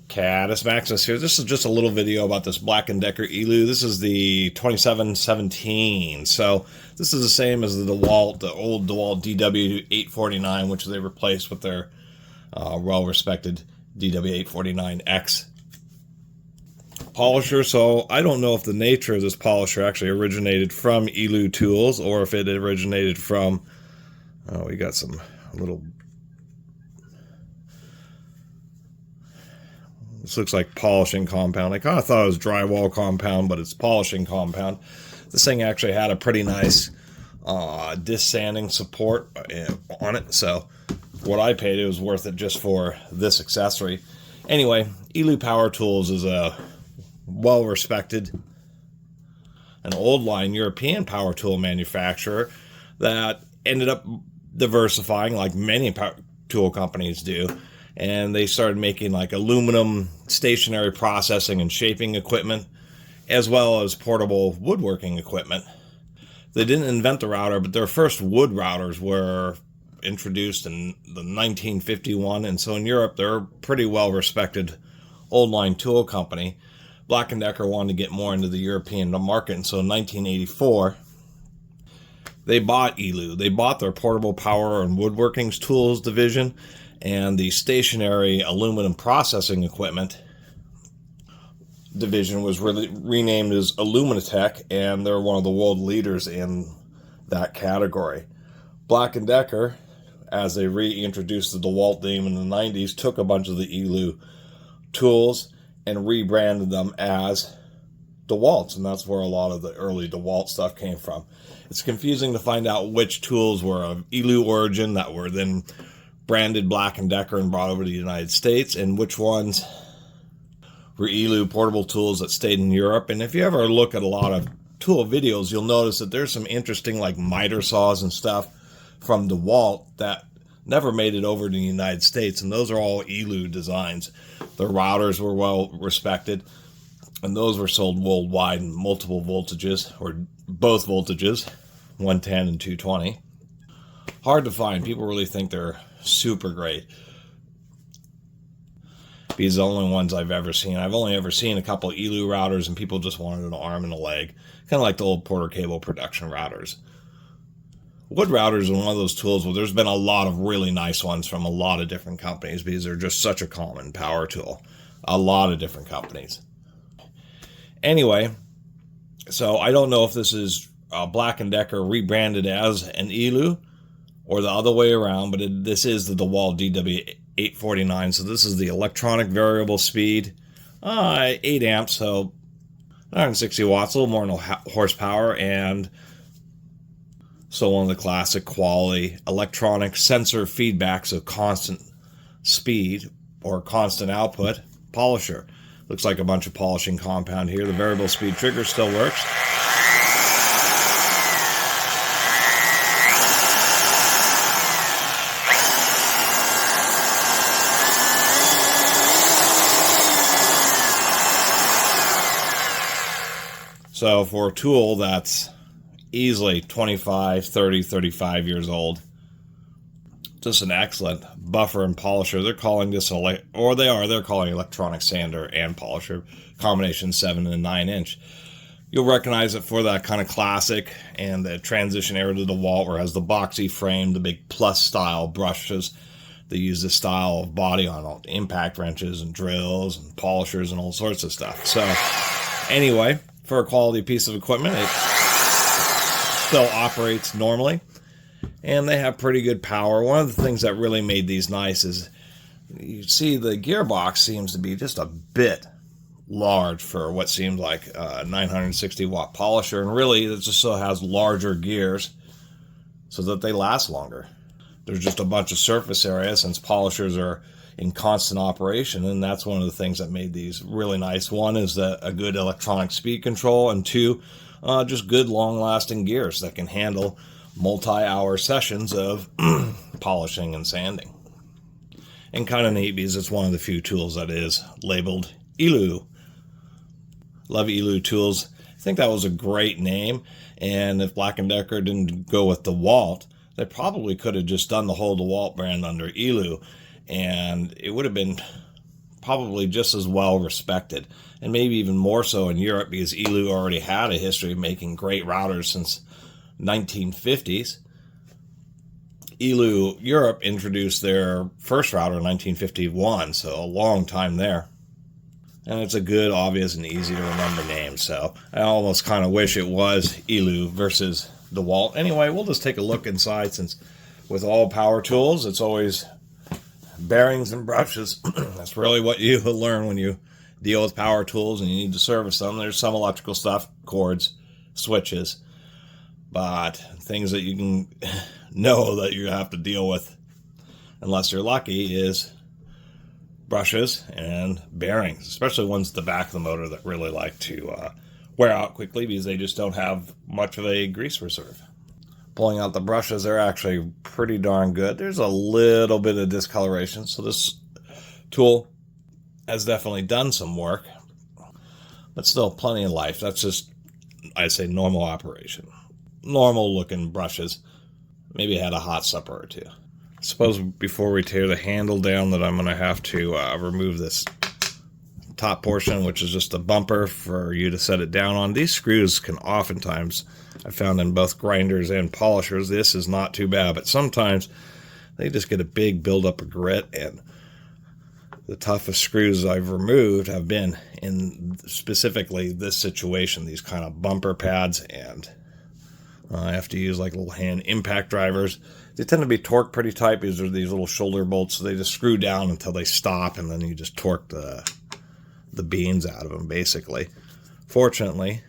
Catus Maximus here. This is just a little video about this Black & Decker Elu. This is the 2717. So this is the same as the old DeWalt DW849, which they replaced with their well-respected DW849X polisher. So I don't know if the nature of this polisher actually originated from Elu tools or if it originated from, we got some little, this looks like polishing compound. I kind of thought it was drywall compound, but it's polishing compound. This thing actually had a pretty nice disc sanding support on it, so what I paid, it was worth it just for this accessory. Anyway, Elu Power Tools is a well-respected, an old line European power tool manufacturer that ended up diversifying like many power tool companies do, and they started making like aluminum stationary processing and shaping equipment as well as portable woodworking equipment. They didn't invent the router, but their first wood routers were introduced in the 1951, and so in Europe they're a pretty well respected old line tool company. Black & Decker wanted to get more into the European market, and so in 1984 they bought Elu. They bought their portable power and woodworking tools division, and the stationary aluminum processing equipment division was renamed as Aluminatech, and they're one of the world leaders in that category. Black & Decker, as they reintroduced the DeWalt name in the 90s, took a bunch of the Elu tools and rebranded them as DeWalt's, and that's where a lot of the early DeWalt stuff came from. It's confusing to find out which tools were of Elu origin that were then branded Black & Decker and brought over to the United States, and which ones were Elu portable tools that stayed in Europe. And if you ever look at a lot of tool videos, you'll notice that there's some interesting like miter saws and stuff from DeWalt that never made it over to the United States, and those are all Elu designs. The routers were well respected, and those were sold worldwide in multiple voltages, or both voltages, 110 and 220. Hard to find. People really think they're super great. These are the only ones I've ever seen. I've only ever seen a couple of Elu routers, and people just wanted an arm and a leg, kind of like the old Porter Cable production routers. Wood routers are one of those tools where there's been a lot of really nice ones from a lot of different companies because they're just such a common power tool. A lot of different companies. Anyway, so I don't know if this is Black & Decker rebranded as an Elu or the other way around, but this is the DeWalt DW849. So this is the electronic variable speed, 8 amps, so 160 watts, a little more horsepower, and so one of the classic quality electronic sensor feedback, so constant speed or constant output polisher. Looks like a bunch of polishing compound here. The variable speed trigger still works. So for a tool that's easily 25, 30, 35 years old, just an excellent buffer and polisher. They're calling this, they're calling electronic sander and polisher, combination 7 and 9 inch. You'll recognize it for that kind of classic and the transition era to DeWalt, where it has the boxy frame, the big plus style brushes. They use this style of body on all impact wrenches and drills and polishers and all sorts of stuff. So anyway, for a quality piece of equipment, it still operates normally, and they have pretty good power. One of the things that really made these nice is you see the gearbox seems to be just a bit large for what seems like a 960 watt polisher, and really it just so has larger gears so that they last longer. There's just a bunch of surface area since polishers are in constant operation, and that's one of the things that made these really nice. One is a good electronic speed control, and two, just good long-lasting gears that can handle multi-hour sessions of polishing and sanding. And kind of neat because it's one of the few tools that is labeled Elu. Love Elu tools. I think that was a great name, and if Black & Decker didn't go with DeWalt, they probably could have just done the whole DeWalt brand under Elu, and it would have been probably just as well respected, and maybe even more so in Europe, because Elu already had a history of making great routers since 1950s. Elu Europe introduced their first router in 1951, so a long time there. And it's a good, obvious, and easy to remember name, so I almost kind of wish it was Elu versus DeWalt. Anyway, we'll just take a look inside, since with all power tools, it's always bearings and brushes. That's really what you learn when you deal with power tools and you need to service them. There's some electrical stuff, cords, switches, but things that you can know that you have to deal with, unless you're lucky, is brushes and bearings, especially ones at the back of the motor that really like to wear out quickly because they just don't have much of a grease reserve. Pulling out the brushes, they're actually pretty darn good. There's a little bit of discoloration, so this tool has definitely done some work, but still plenty of life. That's just, I'd say, normal operation. Normal looking brushes. Maybe had a hot supper or two. I suppose before we tear the handle down that I'm going to have to remove this top portion, which is just a bumper for you to set it down on. These screws can oftentimes, I found in both grinders and polishers, this is not too bad, but sometimes they just get a big buildup of grit, and the toughest screws I've removed have been in specifically this situation, these kind of bumper pads, and I have to use like little hand impact drivers. They tend to be torqued pretty tight because they're these little shoulder bolts, so they just screw down until they stop, and then you just torque the beans out of them, basically. Fortunately,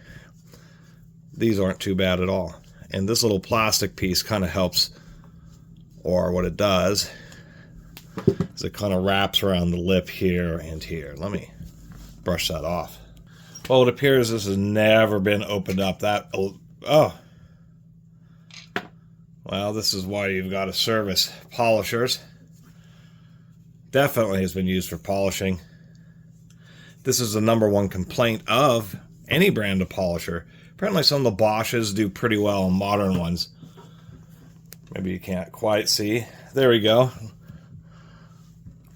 these aren't too bad at all. And this little plastic piece kind of helps, or what it does is it kind of wraps around the lip here and here. Let me brush that off. Well, it appears this has never been opened up. Oh. Well, this is why you've got to service polishers. Definitely has been used for polishing. This is the #1 complaint of any brand of polisher. Apparently some of the Bosches do pretty well, modern ones. Maybe you can't quite see. There we go.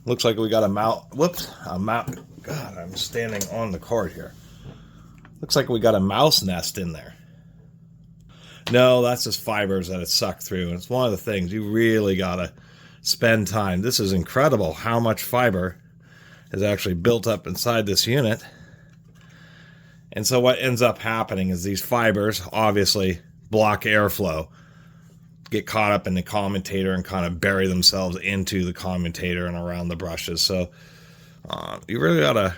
Looks like we got a mouse. Whoops. God, I'm standing on the cord here. Looks like we got a mouse nest in there. No, that's just fibers that it's sucked through. And it's one of the things you really got to spend time. This is incredible how much fiber is actually built up inside this unit. And so what ends up happening is these fibers obviously block airflow, get caught up in the commutator and kind of bury themselves into the commutator and around the brushes. So you really got to,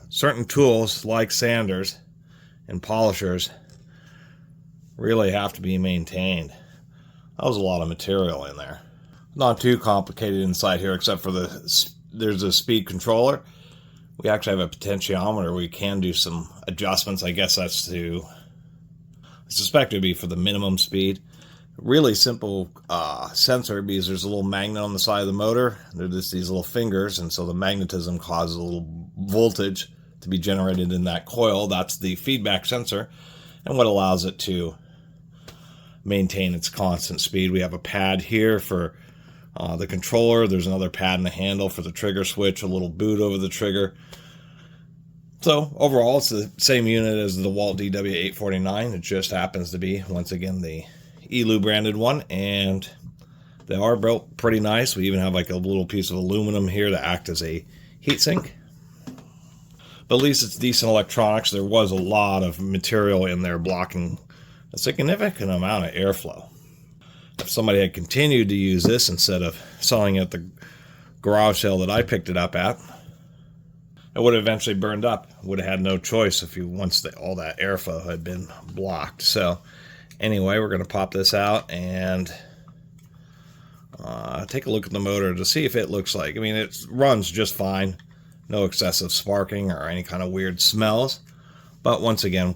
certain tools like sanders and polishers really have to be maintained. That was a lot of material in there. Not too complicated inside here, except for there's a speed controller. We actually have a potentiometer. We can do some adjustments. I guess that's I suspect it would be for the minimum speed. Really simple sensor, because there's a little magnet on the side of the motor. They're just these little fingers, and so the magnetism causes a little voltage to be generated in that coil. That's the feedback sensor, and what allows it to maintain its constant speed. We have a pad here for the controller. There's another pad in the handle for the trigger switch, a little boot over the trigger. So overall, it's the same unit as the DeWalt DW849. It just happens to be, once again, the Elu branded one, and they are built pretty nice. We even have like a little piece of aluminum here to act as a heatsink. But at least it's decent electronics. There was a lot of material in there blocking a significant amount of airflow. If somebody had continued to use this instead of selling it at the garage sale that I picked it up at, it would have eventually burned up. Would have had no choice once all that airflow had been blocked. So anyway, we're going to pop this out and take a look at the motor to see if it looks like. I mean, it runs just fine. No excessive sparking or any kind of weird smells. But once again,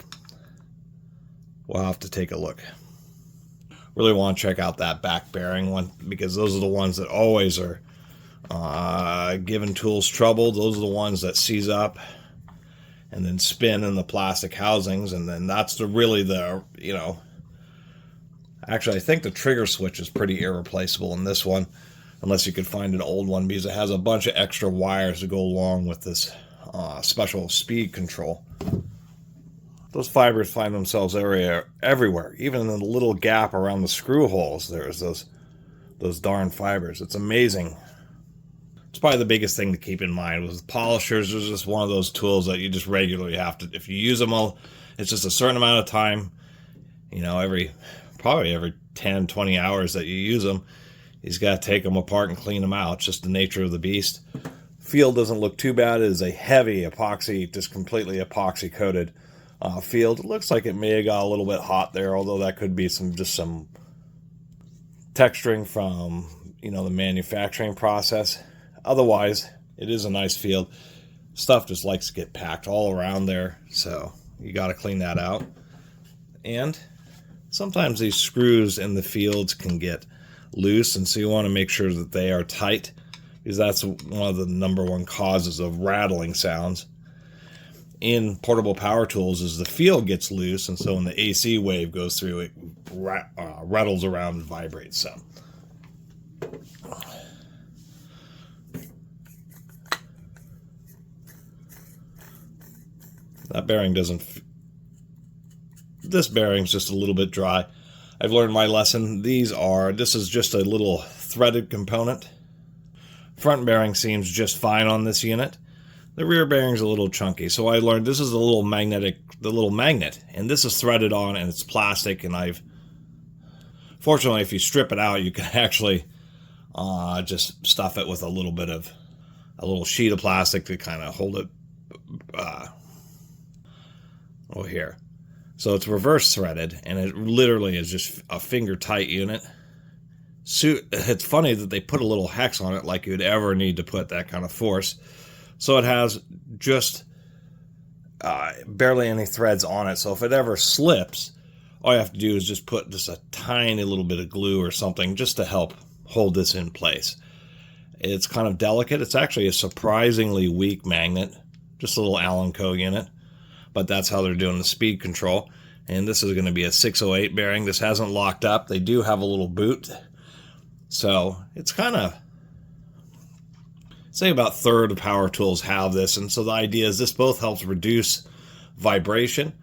we'll have to take a look. Really want to check out that back bearing one, because those are the ones that always are giving tools trouble. Those are the ones that seize up and then spin in the plastic housings, and then that's actually I think the trigger switch is pretty irreplaceable in this one. unless you could find an old one, because it has a bunch of extra wires to go along with this special speed control. Those fibers find themselves everywhere, even in the little gap around the screw holes. There's those darn fibers. It's amazing. It's probably the biggest thing to keep in mind. With polishers, there's just one of those tools that you just regularly have to, if you use them all, it's just a certain amount of time, you know, probably every 10, 20 hours that you use them, you've got to take them apart and clean them out. It's just the nature of the beast. Field doesn't look too bad. It is a heavy epoxy, just completely epoxy coated field. It looks like it may have got a little bit hot there, although that could be just some texturing from, you know, the manufacturing process. Otherwise, it is a nice field. Stuff just likes to get packed all around there, so you got to clean that out. And sometimes these screws in the fields can get loose, and so you want to make sure that they are tight, because that's one of the #1 causes of rattling sounds in portable power tools. Is the field gets loose, and so when the AC wave goes through, it rattles around and vibrates some. That bearing doesn't. This bearing's just a little bit dry. I've learned my lesson. This is just a little threaded component. Front bearing seems just fine on this unit. The rear bearing's a little chunky, so I learned this is the little magnet, and this is threaded on, and it's plastic. And fortunately, if you strip it out, you can actually just stuff it with a little sheet of plastic to kind of hold it. Here. So it's reverse threaded, and it literally is just a finger tight unit. So it's funny that they put a little hex on it, like you'd ever need to put that kind of force. So it has just barely any threads on it. So if it ever slips, all you have to do is just put just a tiny little bit of glue or something just to help hold this in place. It's kind of delicate. It's actually a surprisingly weak magnet, just a little Allen Coe unit. But that's how they're doing the speed control. And this is going to be a 608 bearing. This hasn't locked up. They do have a little boot. So it's kind of, say about a third of power tools have this. And so the idea is this both helps reduce vibration.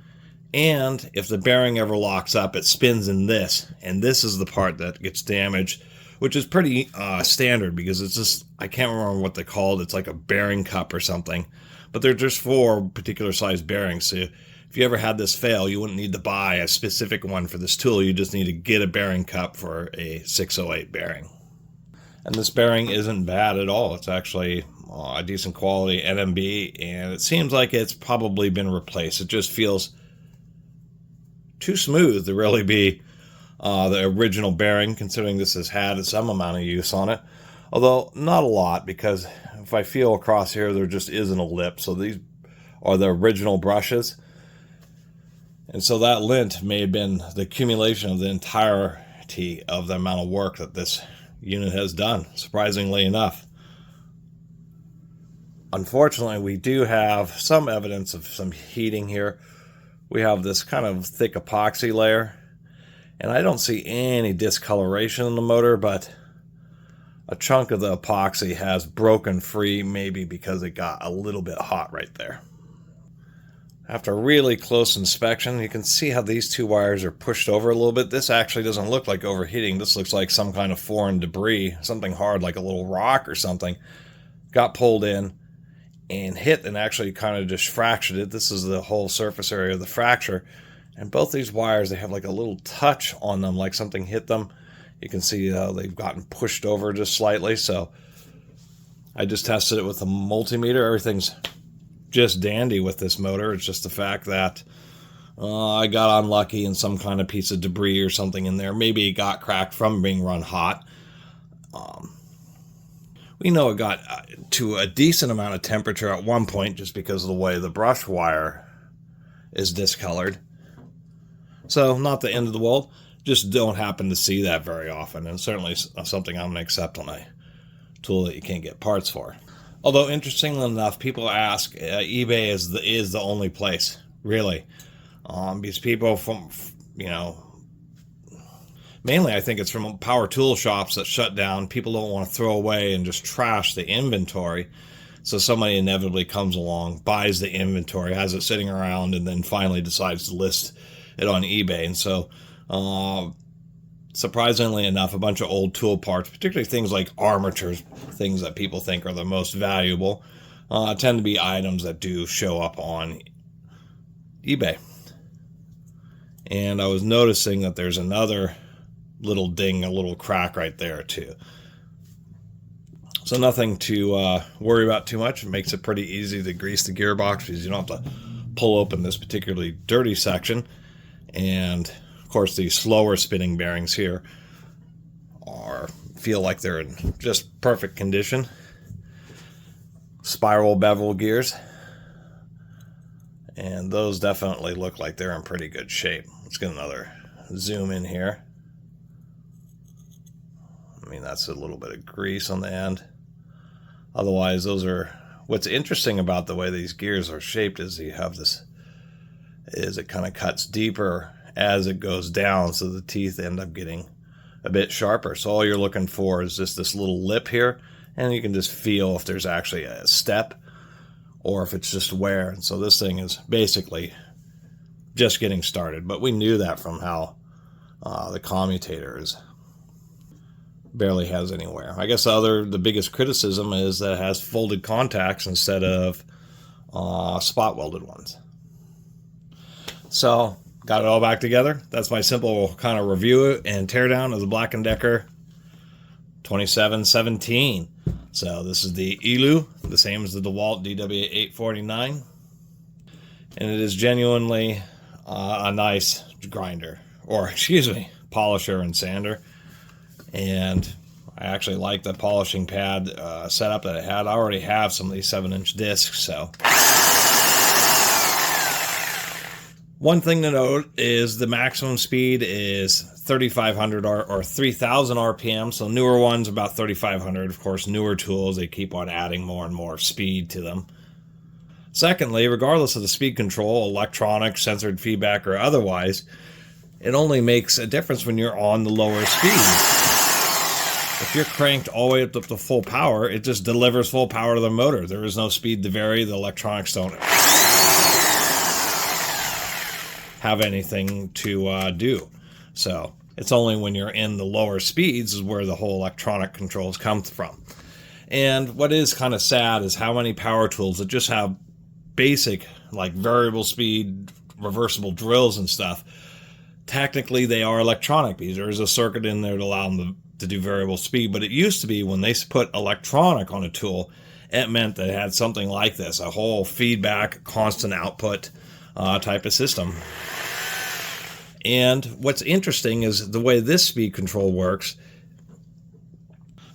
And if the bearing ever locks up, it spins in this. And this is the part that gets damaged, which is pretty standard, because it's just, I can't remember what they called. It's like a bearing cup or something. But they're just for particular size bearings. So if you ever had this fail, you wouldn't need to buy a specific one for this tool. You just need to get a bearing cup for a 608 bearing. And this bearing isn't bad at all. It's actually a decent quality NMB, and it seems like it's probably been replaced. It just feels too smooth to really be the original bearing, considering this has had some amount of use on it. Although not a lot, because if I feel across here, there just isn't a lip. So these are the original brushes. And so that lint may have been the accumulation of the entirety of the amount of work that this unit has done, surprisingly enough. Unfortunately, we do have some evidence of some heating here. We have this kind of thick epoxy layer, and I don't see any discoloration in the motor, but a chunk of the epoxy has broken free, maybe because it got a little bit hot right there. After a really close inspection, you can see how these two wires are pushed over a little bit. This actually doesn't look like overheating. This looks like some kind of foreign debris, something hard like a little rock or something, got pulled in and hit and actually kind of just fractured it. This is the whole surface area of the fracture. And both these wires, they have like a little touch on them, like something hit them. You can see they've gotten pushed over just slightly. So I just tested it with a multimeter. Everything's just dandy with this motor. It's just the fact that I got unlucky and some kind of piece of debris or something in there. Maybe it got cracked from being run hot. We know it got to a decent amount of temperature at one point just because of the way the brush wire is discolored. So not the end of the world. Just don't happen to see that very often, and certainly something I'm going to accept on a tool that you can't get parts for. Although, interestingly enough, people ask, eBay is the only place, really. Because people from, Mainly, I think it's from power tool shops that shut down. People don't want to throw away and just trash the inventory. So somebody inevitably comes along, buys the inventory, has it sitting around, and then finally decides to list it on eBay. And so, surprisingly enough, a bunch of old tool parts, particularly things like armatures, things that people think are the most valuable, tend to be items that do show up on eBay. And I was noticing that there's another little ding, a little crack right there too. So nothing to worry about too much. It makes it pretty easy to grease the gearbox because you don't have to pull open this particularly dirty section. And of course, the slower spinning bearings here feel like they're in just perfect condition. Spiral bevel gears, and those definitely look like they're in pretty good shape. Let's get another zoom in here. I mean, that's a little bit of grease on the end. Otherwise, those are... What's interesting about the way these gears are shaped is you have this... it kind of cuts deeper as it goes down, so the teeth end up getting a bit sharper. So all you're looking for is just this little lip here, and you can just feel if there's actually a step or if it's just wear. And so this thing is basically just getting started. But we knew that from how the commutator barely has any wear. I guess the biggest criticism is that it has folded contacts instead of spot welded ones. So got it all back together. That's my simple kind of review and teardown of the Black & Decker 2717. So this is the ELU, the same as the DeWalt DW849. And it is genuinely a nice grinder, or excuse me, polisher and sander. And I actually like the polishing pad setup that it had. I already have some of these 7-inch discs, so. One thing to note is the maximum speed is 3,500 or 3,000 RPM. So newer ones about 3,500. Of course, newer tools, they keep on adding more and more speed to them. Secondly, regardless of the speed control, electronic, sensored feedback, or otherwise, it only makes a difference when you're on the lower speed. If you're cranked all the way up to full power, it just delivers full power to the motor. There is no speed to vary. The electronics don't have anything to do. So it's only when you're in the lower speeds is where the whole electronic controls come from. And what is kind of sad is how many power tools that just have basic, like variable speed, reversible drills and stuff. Technically, they are electronic because there is a circuit in there to allow them to do variable speed. But it used to be when they put electronic on a tool, it meant that it had something like this, a whole feedback, constant output type of system. And what's interesting is the way this speed control works.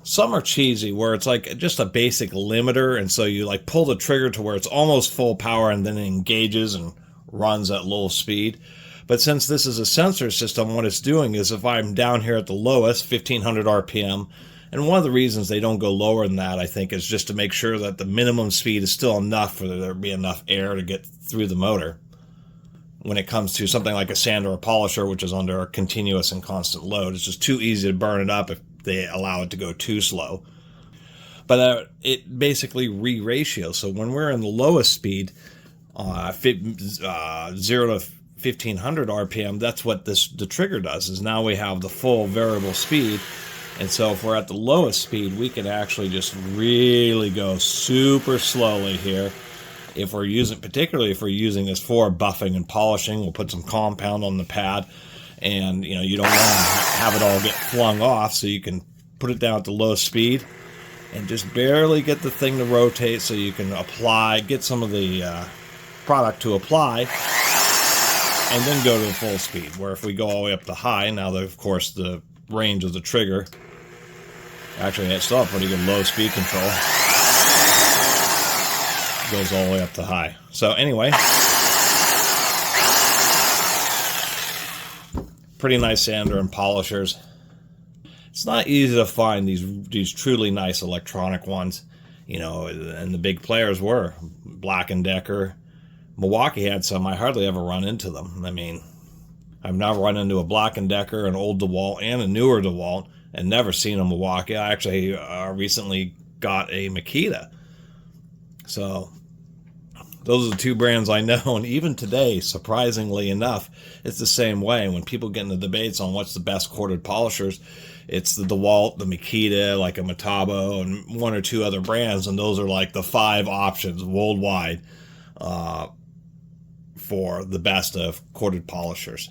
Some are cheesy, where it's like just a basic limiter, and so you like pull the trigger to where it's almost full power and then it engages and runs at low speed. But since this is a sensor system, what it's doing is if I'm down here at the lowest, 1,500 RPM, and one of the reasons they don't go lower than that, I think, is just to make sure that the minimum speed is still enough for there to be enough air to get through the motor. When it comes to something like a sander or polisher, which is under a continuous and constant load, it's just too easy to burn it up if they allow it to go too slow. But it basically re-ratios. So when we're in the lowest speed, 0 to 1,500 RPM, that's what the trigger does, is now we have the full variable speed. And so if we're at the lowest speed, we can actually just really go super slowly here. Particularly if we're using this for buffing and polishing, we'll put some compound on the pad, and you don't want to have it all get flung off, so you can put it down at the low speed and just barely get the thing to rotate so you can get some of the product to apply, and then go to the full speed. Where if we go all the way up to high, now that of course the range of the trigger, actually it's still a pretty good low speed control. Goes all the way up to high. So anyway, pretty nice sander and polishers. It's not easy to find these truly nice electronic ones, and the big players were Black & Decker. Milwaukee had some. I hardly ever run into them. I mean, I've now run into a Black & Decker, an old DeWalt, and a newer DeWalt, and never seen a Milwaukee. I actually recently got a Makita. So those are the two brands I know, and even today, surprisingly enough, it's the same way. When people get into debates on what's the best corded polishers, it's the DeWalt, the Makita, like a Metabo, and one or two other brands, and those are like the 5 options worldwide for the best of corded polishers.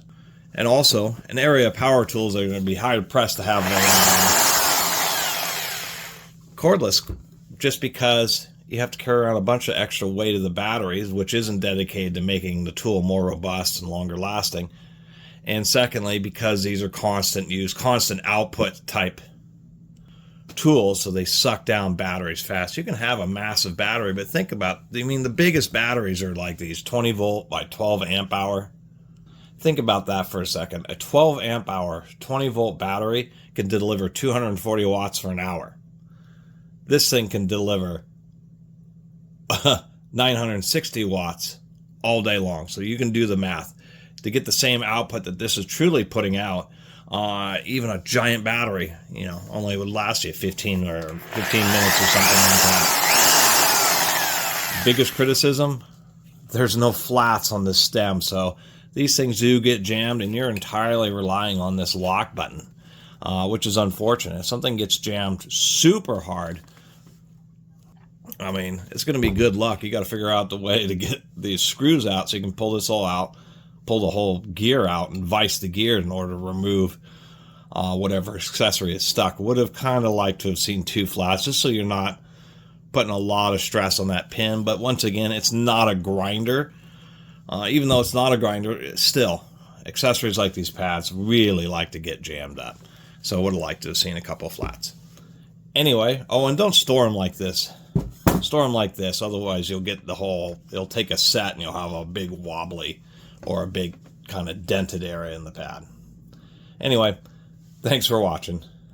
And also, an area of power tools are going to be hard pressed to have cordless, just because you have to carry around a bunch of extra weight of the batteries, which isn't dedicated to making the tool more robust and longer lasting. And secondly, because these are constant use, constant output type tools, so they suck down batteries fast. You can have a massive battery, but think about, I mean, the biggest batteries are like these 20 volt by 12 amp hour. Think about that for a second. A 12 amp hour, 20 volt battery can deliver 240 watts for an hour. This thing can deliver 960 watts all day long. So you can do the math. To get the same output that this is truly putting out, even a giant battery, you know, only would last you 15 minutes or something like that. Biggest criticism, there's no flats on this stem, so these things do get jammed, and you're entirely relying on this lock button, which is unfortunate. If something gets jammed super hard, I mean, it's going to be good luck. You got to figure out the way to get these screws out so you can pull this all out, pull the whole gear out, and vise the gear in order to remove whatever accessory is stuck. Would have kind of liked to have seen 2 flats, just so you're not putting a lot of stress on that pin. But once again, it's not a grinder. Even though it's not a grinder, still, accessories like these pads really like to get jammed up. So I would have liked to have seen a couple of flats. Anyway, oh, and don't store them like this. Store them like this, otherwise you'll get the whole, it'll take a set and you'll have a big wobbly or a big kind of dented area in the pad. Anyway, thanks for watching.